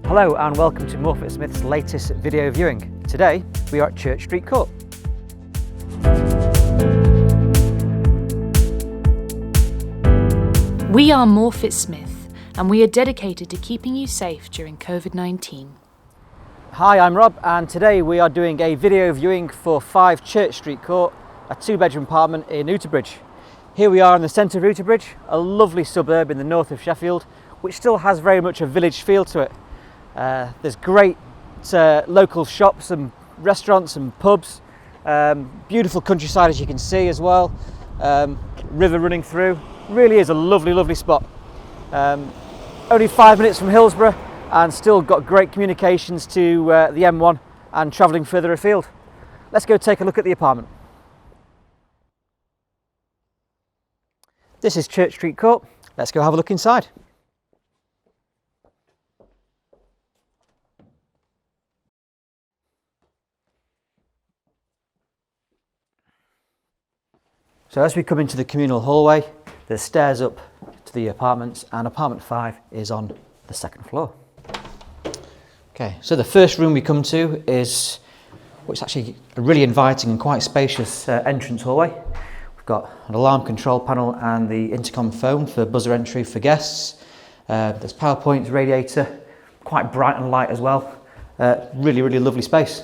Hello and welcome to MorfittSmith's latest video viewing. Today we are at Church Street Court. We are MorfittSmith and we are dedicated to keeping you safe during COVID-19. Hi, I'm Rob and today we are doing a video viewing for 5 Church Street Court, a 2-bedroom apartment in Oughtibridge. Here we are in the centre of Oughtibridge, a lovely suburb in the north of Sheffield, which still has very much a village feel to it. There's great local shops and restaurants and pubs, beautiful countryside as you can see as well, river running through. Really is a lovely spot. Only 5 minutes from Hillsborough and still got great communications to the M1 and travelling further afield. Let's go take a look at the apartment. This is Church Street Court. Let's go have a look inside. So as we come into the communal hallway, there's stairs up to the apartments, and apartment 5 is on the 2nd floor. Okay, so the first room we come to is what's actually a really inviting and quite spacious entrance hallway. We've got an alarm control panel and the intercom phone for buzzer entry for guests. There's PowerPoint, radiator, quite bright and light as well. Really lovely space.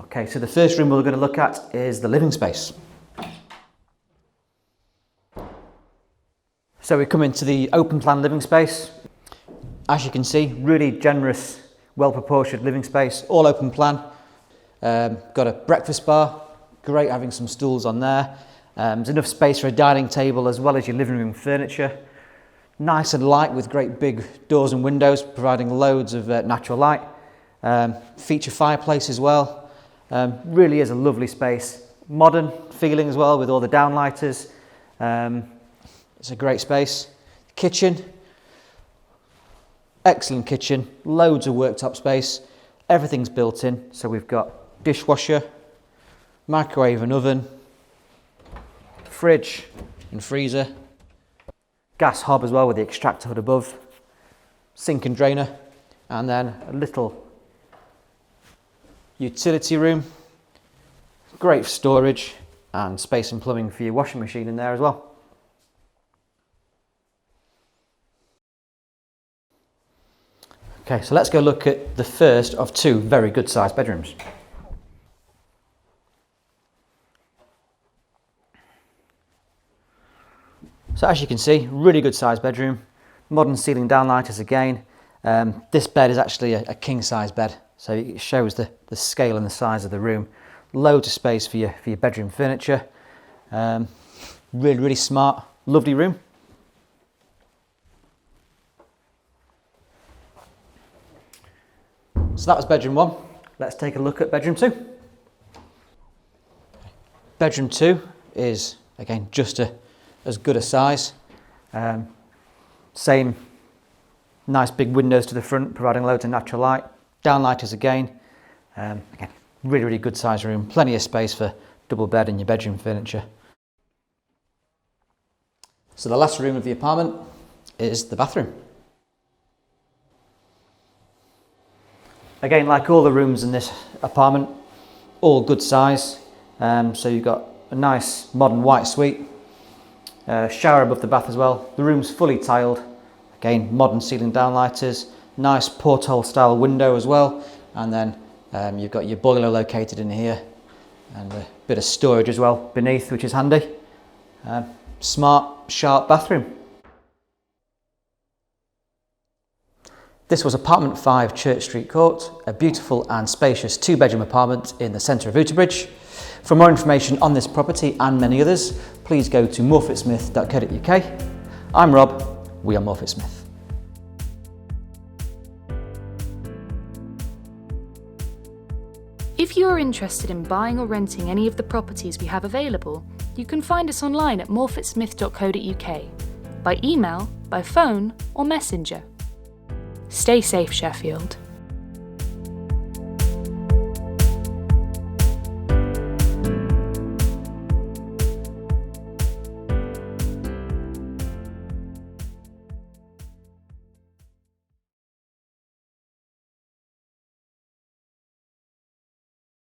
Okay, so the first room we're going to look at is the living space. So we come into the open plan living space. As you can see, really generous, well proportioned living space, all open plan. Got a breakfast bar, great having some stools on there. There's enough space for a dining table as well as your living room furniture. Nice and light with great big doors and windows, providing loads of natural light. Feature fireplace as well. Really is a lovely space. Modern feeling as well with all the downlighters. It's a great space. Kitchen, excellent kitchen, loads of worktop space. Everything's built in, so we've got dishwasher, microwave and oven, fridge and freezer, gas hob as well with the extractor hood above, sink and drainer, and then a little utility room, great storage and space and plumbing for your washing machine in there as well. Okay, so let's go look at the first of 2 very good sized bedrooms. So as you can see, really good sized bedroom, modern ceiling downlighters again. This bed is actually a king size bed, so it shows the scale and the size of the room. Loads of space for your bedroom furniture. Really smart, lovely room. So that was bedroom 1. Let's take a look at bedroom 2. Bedroom 2 is again just as good a size. Same nice big windows to the front, providing loads of natural light. Downlighters again. Again, really good size room. Plenty of space for double bed and your bedroom furniture. So the last room of the apartment is the bathroom. Again, like all the rooms in this apartment, all good size. So you've got a nice modern white suite, shower above the bath as well. The room's fully tiled. Again, modern ceiling downlighters, nice porthole style window as well. And then you've got your boiler located in here and a bit of storage as well beneath, which is handy. Smart, sharp bathroom. This was apartment 5 Church Street Court, a beautiful and spacious 2-bedroom apartment in the centre of Oughtibridge. For more information on this property and many others, please go to morfittsmith.co.uk. I'm Rob, we are MorfittSmith. If you are interested in buying or renting any of the properties we have available, you can find us online at morfittsmith.co.uk, by email, by phone or messenger. Stay safe, Sheffield.